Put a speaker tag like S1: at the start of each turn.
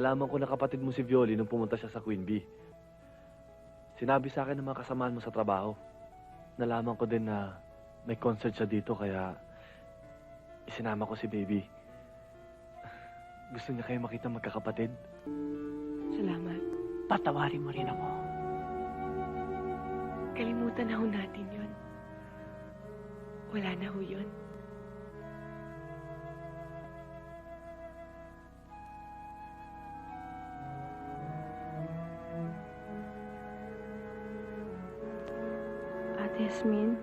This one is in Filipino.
S1: nalaman ko na kapatid mo si Violi nung pumunta siya sa Queen Bee. Sinabi sa akin ng mga kasamaan mo sa trabaho. Nalaman ko din na may concert siya dito, kaya isinama ko si Baby. Gusto niya kayo makita magkakapatid.
S2: Salamat.
S3: Patawarin mo rin ako.
S2: Kalimutan na ho natin yun. Wala na ho yun.
S4: Ate Yasmin,